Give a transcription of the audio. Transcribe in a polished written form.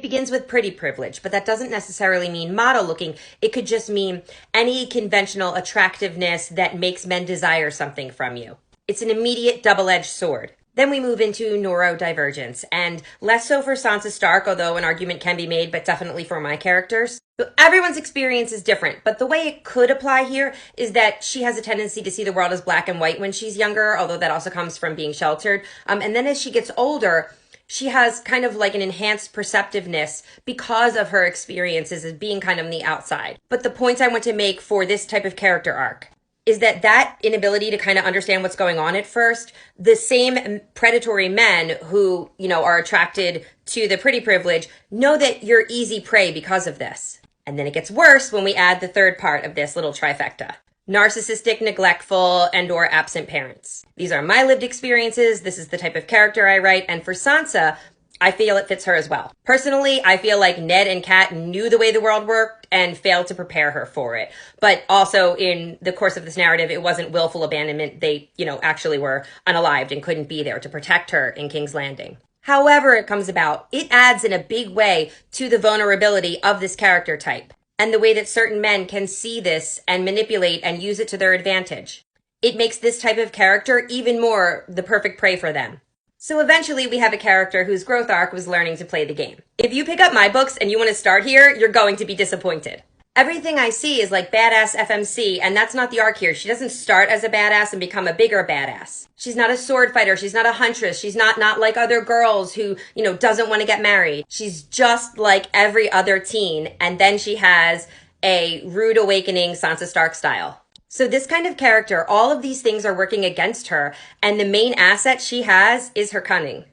begins with pretty privilege, but that doesn't necessarily mean model looking. It could just mean any conventional attractiveness that makes men desire something from you. It's an immediate double-edged sword. Then we move into neurodivergence, and less so for Sansa Stark, although an argument can be made, but definitely for my characters. So everyone's experience is different, but the way it could apply here is that she has a tendency to see the world as black and white when she's younger, although that also comes from being sheltered. And then as she gets older, she has kind of like an enhanced perceptiveness because of her experiences as being kind of on the outside. But the points I want to make for this type of character arc is that inability to kind of understand what's going on at first, the same predatory men who, are attracted to the pretty privilege know that you're easy prey because of this. And then it gets worse when we add the third part of this little trifecta. Narcissistic, neglectful, and or absent parents. These are my lived experiences. This is the type of character I write. And for Sansa, I feel it fits her as well. Personally, I feel like Ned and Kat knew the way the world worked and failed to prepare her for it. But also in the course of this narrative, it wasn't willful abandonment. They, actually were unalived and couldn't be there to protect her in King's Landing. However it comes about, it adds in a big way to the vulnerability of this character type and the way that certain men can see this and manipulate and use it to their advantage. It makes this type of character even more the perfect prey for them. So eventually we have a character whose growth arc was learning to play the game. If you pick up my books and you want to start here, you're going to be disappointed. Everything I see is like badass FMC, and that's not the arc here. She doesn't start as a badass and become a bigger badass. She's not a sword fighter. She's not a huntress. She's not like other girls who, doesn't want to get married. She's just like every other teen, and then she has a rude awakening Sansa Stark style. So this kind of character, all of these things are working against her, and the main asset she has is her cunning.